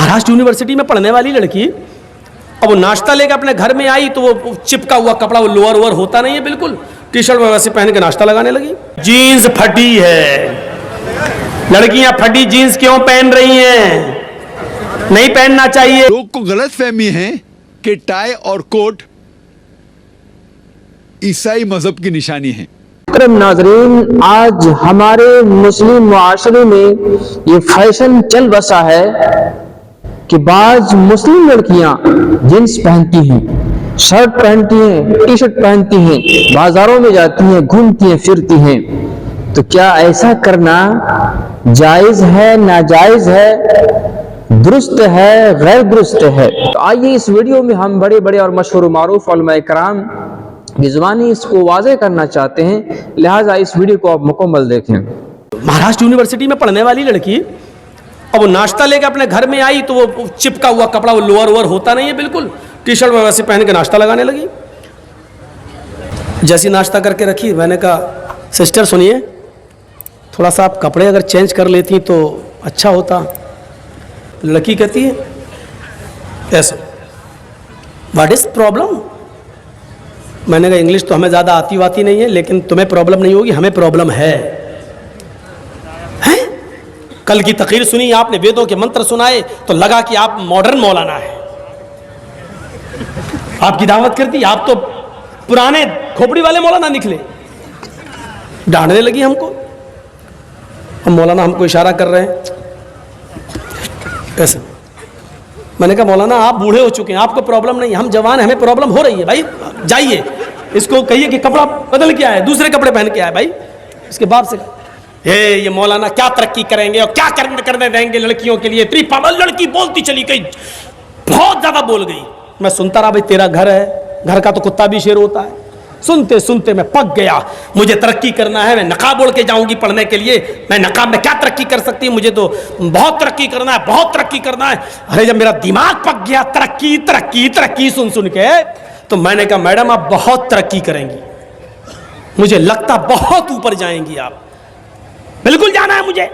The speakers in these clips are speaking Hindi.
महाराष्ट्र यूनिवर्सिटी में पढ़ने वाली लड़की, अब वो नाश्ता लेकर अपने घर में आई तो वो चिपका हुआ कपड़ा, वो लोअर वोअर होता नहीं है बिल्कुल, टी शर्ट वैसे पहन के नाश्ता लगाने लगी। जीन्स फटी है, लड़कियां फटी जीन्स क्यों पहन रही हैं? नहीं पहनना चाहिए। लोग को गलतफहमी है कि टाई और कोट ईसाई मजहब की निशानी है। नाजरीन, आज हमारे मुस्लिम मुआशरे में ये फैशन चल बसा है कि बाज मुस्लिम लड़कियां जींस पहनती हैं, शर्ट पहनती हैं, टी शर्ट पहनती हैं, बाजारों में जाती हैं, घूमती हैं, फिरती हैं। तो क्या ऐसा करना जायज है, नाजायज है, दुरुस्त है, गैर दुरुस्त है? तो आइए इस वीडियो में हम बड़े बड़े और मशहूर मारूफ उलमाए कराम की ज़ुबानी इसको वाज़े करना चाहते हैं, लिहाजा इस वीडियो को आप मुकम्मल देखें। महाराष्ट्र यूनिवर्सिटी में पढ़ने वाली लड़की, अब वो नाश्ता लेकर अपने घर में आई तो वो चिपका हुआ कपड़ा, वो लोअर वोअर होता नहीं है बिल्कुल, टी शर्ट वैसे पहन के नाश्ता लगाने लगी। जैसी नाश्ता करके रखी, मैंने कहा सिस्टर सुनिए, थोड़ा सा आप कपड़े अगर चेंज कर लेती तो अच्छा होता। लड़की कहती है ऐसा, व्हाट इज प्रॉब्लम? मैंने कहा इंग्लिश तो हमें ज़्यादा आती वाती नहीं है, लेकिन तुम्हें प्रॉब्लम नहीं होगी, हमें प्रॉब्लम है। हैं? कल की तकरीर सुनी आपने, वेदों के मंत्र सुनाए तो लगा कि आप मॉडर्न मौलाना है। आपकी दावत करती, आप तो पुराने खोपड़ी वाले मौलाना निकले। डांटने लगी हमको, हम मौलाना हमको इशारा कर रहे हैं ऐसे। मैंने कहा मौलाना आप बूढ़े हो चुके हैं, आपको प्रॉब्लम नहीं, हम जवान, हमें प्रॉब्लम हो रही है। भाई जाइए, इसको कहिए कि कपड़ा बदल के आए, दूसरे कपड़े पहन के आए। भाई इसके बाप से ये मौलाना क्या तरक्की करेंगे और क्या करने देंगे लड़कियों के लिए। इतनी पागल लड़की बोलती चली गई, बहुत ज्यादा बोल गई। मैं सुनता रहा, भाई तेरा घर है, घर का तो कुत्ता भी शेर होता है। सुनते सुनते मैं पक गया, मुझे तरक्की करना है, मैं नकाब ओढ़ के जाऊंगी पढ़ने के लिए। मैं नकाब में क्या तरक्की कर सकती हूँ, मुझे तो बहुत तरक्की करना है, बहुत तरक्की करना है। अरे जब मेरा दिमाग पक गया तरक्की तरक्की तरक्की सुन सुन के, तो मैंने कहा मैडम आप बहुत तरक्की करेंगी, मुझे लगता बहुत ऊपर जाएंगी आप, बिल्कुल जाना है मुझे।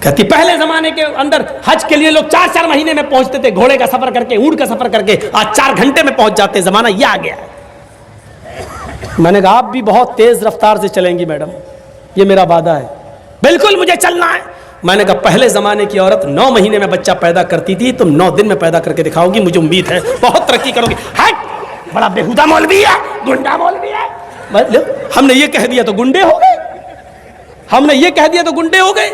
कहती पहले जमाने के अंदर हज के लिए लोग 4-4 महीने में पहुंचते थे, घोड़े का सफर करके, ऊंट का सफर करके, आज 4 घंटे में पहुंच जाते, जमाना यह आ गया है। मैंने कहा आप भी बहुत तेज रफ्तार से चलेंगी मैडम, ये मेरा वादा है, बिल्कुल मुझे चलना है। मैंने कहा पहले जमाने की औरत 9 महीने में बच्चा पैदा करती थी, तुम 9 दिन में पैदा करके दिखाओगी, मुझे उम्मीद है बहुत तरक्की करोगी। हट, बड़ा बेहुदा मौलवी है, गुंडा मौलवी है। हमने ये कह दिया तो गुंडे हो गए, हमने ये कह दिया तो गुंडे हो गए।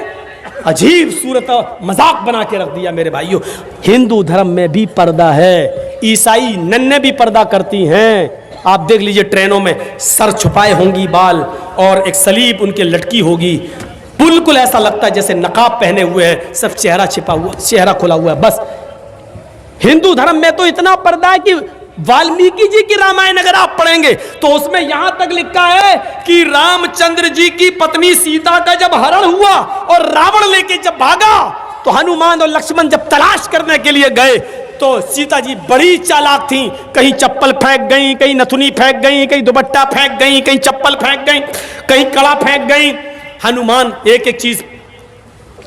अजीब सूरत मजाक बना के रख दिया। मेरे भाइयों, हिंदू धर्म में भी पर्दा है, ईसाई नन्हे भी पर्दा करती हैं। आप देख लीजिए ट्रेनों में सर छुपाए होंगी बाल, और एक सलीब उनके लटकी होगी, बिल्कुल ऐसा लगता है जैसे नकाब पहने हुए हैं, सब चेहरा छिपा हुआ, चेहरा खुला हुआ है। बस हिंदू धर्म में तो इतना पर्दा है कि वाल्मीकि जी की रामायण अगर आप पढ़ेंगे तो उसमें यहां तक लिखा है कि रामचंद्र जी की पत्नी सीता का जब हरण हुआ और रावण लेके जब भागा, तो हनुमान और लक्ष्मण जब तलाश करने के लिए गए तो सीता जी बड़ी चालाक थी, कहीं चप्पल फेंक गई, कहीं नथुनी फेंक गई, कहीं दुपट्टा फेंक गई, कहीं चप्पल फेंक गई, कहीं कड़ा फेंक गई। हनुमान एक एक चीज,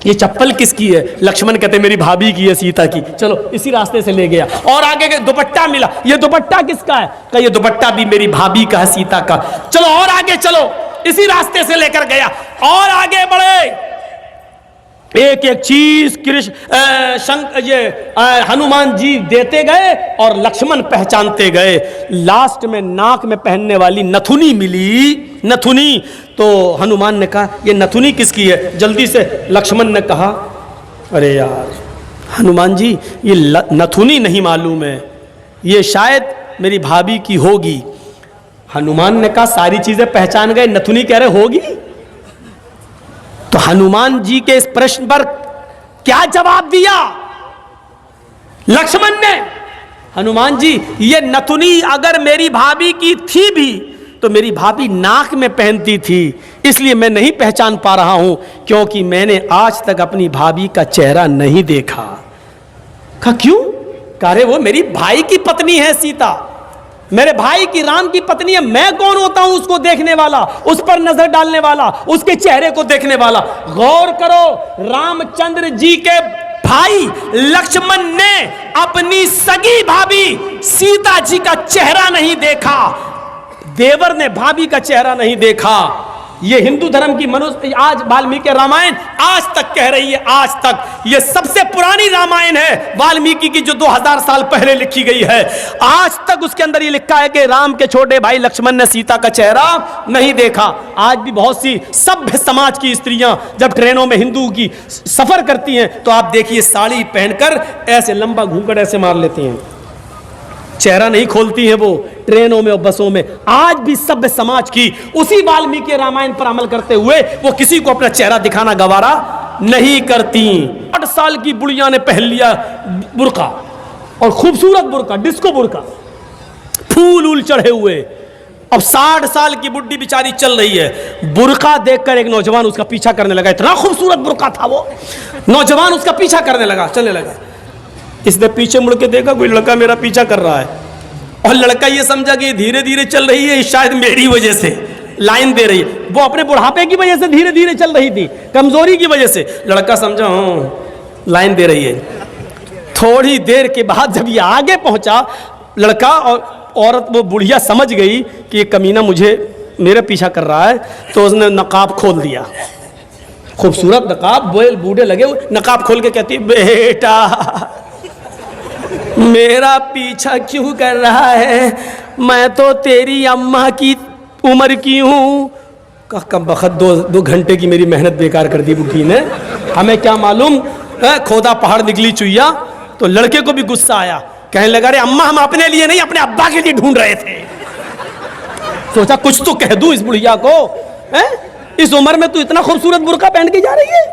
ये चप्पल किसकी है? लक्ष्मण कहते मेरी भाभी की है, सीता की, चलो इसी रास्ते से ले गया। और आगे के दुपट्टा मिला, ये दुपट्टा किसका है? कहा ये दुपट्टा भी मेरी भाभी का है, सीता का। चलो और आगे चलो, इसी रास्ते से लेकर गया। और आगे बढ़े, एक एक चीज हनुमान जी देते गए और लक्ष्मण पहचानते गए। लास्ट में नाक में पहनने वाली नथुनी मिली, नथुनी। तो हनुमान ने कहा ये नथुनी किसकी है? जल्दी से लक्ष्मण ने कहा अरे यार हनुमान जी, ये नथुनी नहीं मालूम है, ये शायद मेरी भाभी की होगी। हनुमान ने कहा सारी चीजें पहचान गए, नथुनी कह रहे होगी। तो हनुमान जी के इस प्रश्न पर क्या जवाब दिया लक्ष्मण ने? हनुमान जी, ये नथुनी अगर मेरी भाभी की थी भी तो मेरी भाभी नाक में पहनती थी, इसलिए मैं नहीं पहचान पा रहा हूं, क्योंकि मैंने आज तक अपनी भाभी का चेहरा नहीं देखा। कहा क्यों? कह रहे वो मेरी भाई की पत्नी है सीता, मेरे भाई की राम की पत्नी है, मैं कौन होता हूं उसको देखने वाला, उस पर नजर डालने वाला, उसके चेहरे को देखने वाला। गौर करो, रामचंद्र जी के भाई लक्ष्मण ने अपनी सगी भाभी सीता जी का चेहरा नहीं देखा, देवर ने भाभी का चेहरा नहीं देखा। ये हिंदू धर्म की मनुष्य आज वाल्मीकि रामायण आज तक कह रही है, आज तक ये सबसे पुरानी रामायण है वाल्मीकि की, जो 2000 साल पहले लिखी गई है। आज तक उसके अंदर ये लिखा है कि राम के छोटे भाई लक्ष्मण ने सीता का चेहरा नहीं देखा। आज भी बहुत सी सभ्य समाज की स्त्रियां जब ट्रेनों में हिंदू की सफर करती हैं तो आप देखिए साड़ी पहनकर ऐसे लंबा घूंघट ऐसे मार लेती हैं, चेहरा नहीं खोलती हैं वो ट्रेनों में और बसों में। आज भी सभ्य समाज की उसी वाल्मीकि रामायण पर अमल करते हुए वो किसी को अपना चेहरा दिखाना गवारा नहीं करती। 8 साल की बुढ़िया ने पहन लिया बुर्का, और खूबसूरत बुर्का, डिस्को बुर्का, फूल उल चढ़े हुए। अब 60 साल की बुढ़ी बेचारी चल रही है, बुर्का देखकर एक नौजवान उसका पीछा करने लगा। इतना खूबसूरत बुर्का था वो, नौजवान उसका पीछा करने लगा, चलने लगा। इसने पीछे मुड़ के देखा कोई लड़का मेरा पीछा कर रहा है, और लड़का ये समझा कि धीरे धीरे चल रही है, शायद मेरी वजह से लाइन दे रही है। वो अपने बुढ़ापे की वजह से धीरे धीरे चल रही थी, कमजोरी की वजह से। लड़का समझा लाइन दे रही है। थोड़ी देर के बाद जब ये आगे पहुंचा, लड़का और औरत, वो बुढ़िया समझ गई कि ये कमीना मुझे मेरा पीछा कर रहा है, तो उसने नकाब खोल दिया, खूबसूरत नकाब। बूढ़े लगे, नकाब खोल के कहती बेटा मेरा पीछा क्यों कर रहा है, मैं तो तेरी अम्मा की उम्र की हूँ। कम बखत 2 घंटे की मेरी मेहनत बेकार कर दी बुढ़ी ने, हमें क्या मालूम खोदा पहाड़ निकली चुईया। तो लड़के को भी गुस्सा आया, कहने लगा अरे अम्मा हम अपने लिए नहीं अपने अब्बा के लिए ढूंढ रहे थे। सोचा कुछ तो कह दूं इस बुढ़िया को, इस उम्र में तू इतना खूबसूरत बुर्का पहन के जा रही है,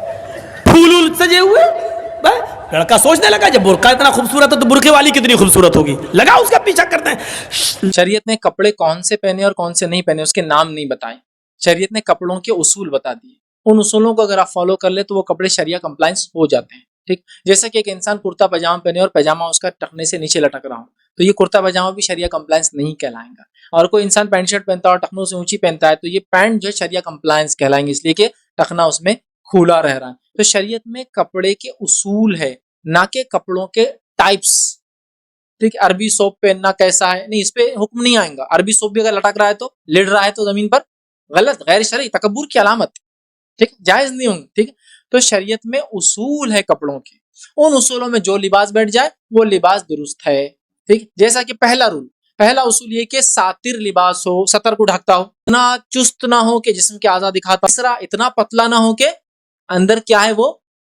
फूल सजे हुए। लड़का सोचने लगा जब बुर्का इतना खूबसूरत है तो बुर्के वाली कितनी खूबसूरत होगी, लगा उसका पीछा करते हैं। शरीयत ने कपड़े कौन से पहने और कौन से नहीं पहने उसके नाम नहीं बताए। शरीयत ने कपड़ों के उसूल बता दिए, उन उसूलों को अगर आप फॉलो कर ले तो वो कपड़े शरिया कंप्लायंस हो जाते हैं। ठीक, जैसे कि एक इंसान कुर्ता पजामा पहने और पजामा उसका टखने से नीचे लटक रहा हो, तो ये कुर्ता पजामा भी शरिया कंप्लायंस नहीं कहलाएगा। और कोई इंसान पैंट शर्ट पहनता है और टखनों से ऊंची पहनता है, तो ये पैंट जो शरिया कंप्लायंस कहलाएंगे, इसलिए कि टखना उसमें खुला रह रहा है। तो शरीयत में कपड़े के उसूल है, ना के कपड़ों के टाइप्स। ठीक, अरबी सोप पहनना कैसा है, नहीं, इस पे हुक्म नहीं आएगा। अरबी सोप भी अगर लटक रहा है तो लिड़ रहा है तो जमीन पर, गलत, गैर शरई, तकब्बुर की अलामत। ठीक, जायज नहीं होंगे। ठीक, तो शरीयत में उसूल है कपड़ों के, उन उसूलों में जो लिबास बैठ जाए वो लिबास दुरुस्त है। ठीक, जैसा कि पहला उसूल ये कि सातिर लिबास हो, सतर को ढकता हो, इतना चुस्त ना हो कि जिस्म के आज़ा दिखाता। तीसरा, इतना पतला ना हो कि अंदर क्या है वो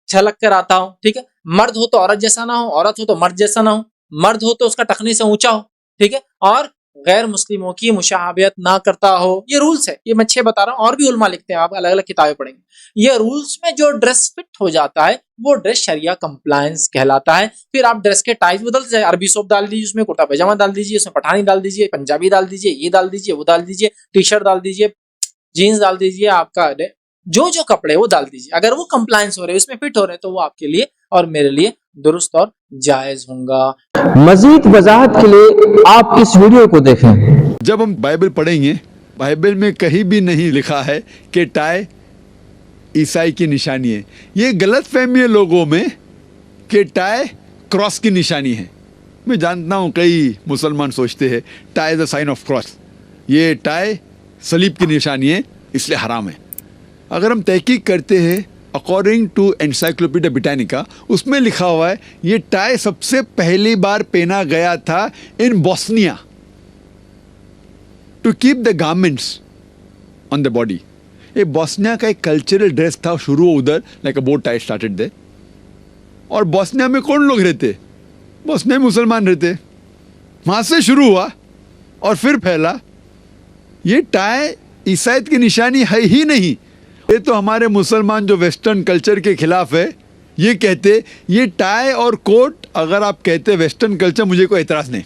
झलक कर आता हो। ठीक है, मर्द हो तो औरत जैसा ना हो, औरत हो तो मर्द जैसा ना हो, मर्द हो तो उसका टखने से ऊंचा हो। ठीक है, और गैर मुस्लिमों की मुशाहबत ना करता हो। ये रूल्स है, ये मैं 6 बता रहा हूँ, और भी उलमा लिखते हैं, आप अलग अलग किताबें पढ़ेंगे। ये रूल्स में जो ड्रेस फिट हो जाता है वो ड्रेस शरिया कंप्लायंस कहलाता है। फिर आप ड्रेस के टाइप बदलते जाए, अरबी सोप डाल दीजिए, उसमें कुर्ता पैजामा डाल दीजिए, उसमें पठानी डाल दीजिए, पंजाबी डाल दीजिए, ये डाल दीजिए, वो डाल दीजिए, टी शर्ट डाल दीजिए, जीन्स डाल दीजिए, आपका जो जो कपड़े वो डाल दीजिए। अगर वो कंप्लायंस हो रहे हैं, उसमें फिट हो रहे हैं, तो वो आपके लिए और मेरे लिए दुरुस्त और जायज होगा। मजीद वजाहत के लिए आप इस वीडियो को देखें। जब हम बाइबल पढ़ेंगे, बाइबल में कहीं भी नहीं लिखा है कि टाई ईसाई की निशानी है। ये गलत फहमी है लोगों में कि टाई क्रॉस की निशानी है। मैं जानता हूँ कई मुसलमान सोचते हैं tie the sign of cross, ये टाई सलीब की निशानी है इसलिए हराम है। अगर हम तहकीक करते हैं अकॉर्डिंग टू एनसाइक्लोपीडिया ब्रिटानिका, उसमें लिखा हुआ है ये टाई सबसे पहली बार पहना गया था in Bosnia to keep the garments on the body. ये बोस्निया का एक कल्चरल ड्रेस था, शुरू हुआ उधर, like a boat tie started there. और बोस्निया में कौन लोग रहते? बोस्निया में मुसलमान रहते, वहाँ से शुरू हुआ और फिर फैला। ये टाई ईसाईयत की निशानी है ही नहीं। ये तो हमारे मुसलमान जो वेस्टर्न कल्चर के खिलाफ है, ये कहते ये टाई और कोट, अगर आप कहते वेस्टर्न कल्चर, मुझे कोई एतराज़ नहीं,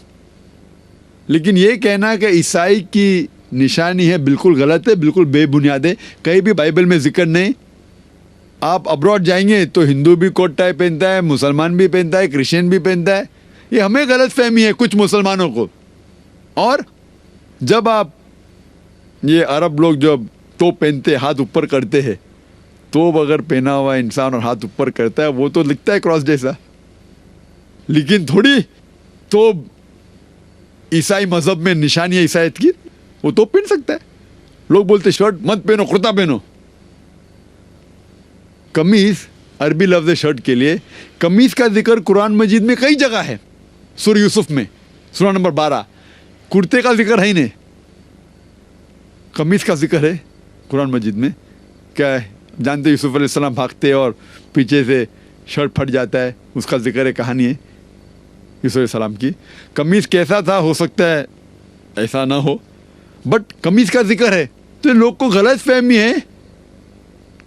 लेकिन ये कहना कि ईसाई की निशानी है बिल्कुल गलत है, बिल्कुल बेबुनियाद है। कहीं भी बाइबल में जिक्र नहीं। आप अब्रॉड जाएंगे तो हिंदू भी कोट टाई पहनता है, मुसलमान भी पहनता है, क्रिश्चियन भी पहनता है। ये हमें गलत फहमी है कुछ मुसलमानों को। और जब आप ये अरब लोग जब तो पहनते हाथ ऊपर करते हैं, तोब अगर पहना हुआ इंसान और हाथ ऊपर करता है वो तो लिखता है क्रॉस जैसा, लेकिन थोड़ी तोब ईसाई मजहब में निशानी है ईसाईयत की, वो तो पहन सकता है। लोग बोलते शर्ट मत पहनो, कुर्ता पहनो। कमीज अरबी लफ्ज है शर्ट के लिए। कमीज का जिक्र कुरान मजीद में कई जगह है। सूरह यूसुफ में सूरह नंबर 12 कुर्ते का जिक्र है ही नहीं, कमीज का जिक्र है कुरान मजीद में। क्या है जानते, यूसुफ अलैहिस्सलाम भागते हैं और पीछे से शर्ट फट जाता है, उसका जिक्र है, कहानी है यूसुफ अलैहिस्सलाम की। कमीज कैसा था हो सकता है ऐसा ना हो, बट कमीज का जिक्र है। तो लोग को गलत फहमी है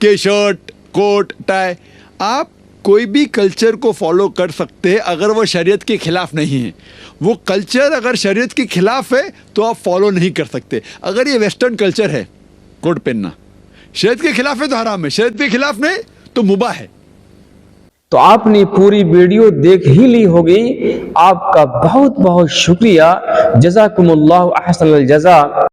कि शर्ट कोट टाई, आप कोई भी कल्चर को फॉलो कर सकते हैं अगर वो शरीयत के खिलाफ नहीं है। वो कल्चर अगर शरीयत के खिलाफ है तो आप फॉलो नहीं कर सकते। अगर ये वेस्टर्न कल्चर है, कोट पहनना शरीयत के खिलाफ है तो हराम है, शरीयत के खिलाफ नहीं तो मुबाह है। तो आपने पूरी वीडियो देख ही ली होगी। आपका बहुत बहुत शुक्रिया। जज़ाकुमुल्लाहु अहसनल जज़ा।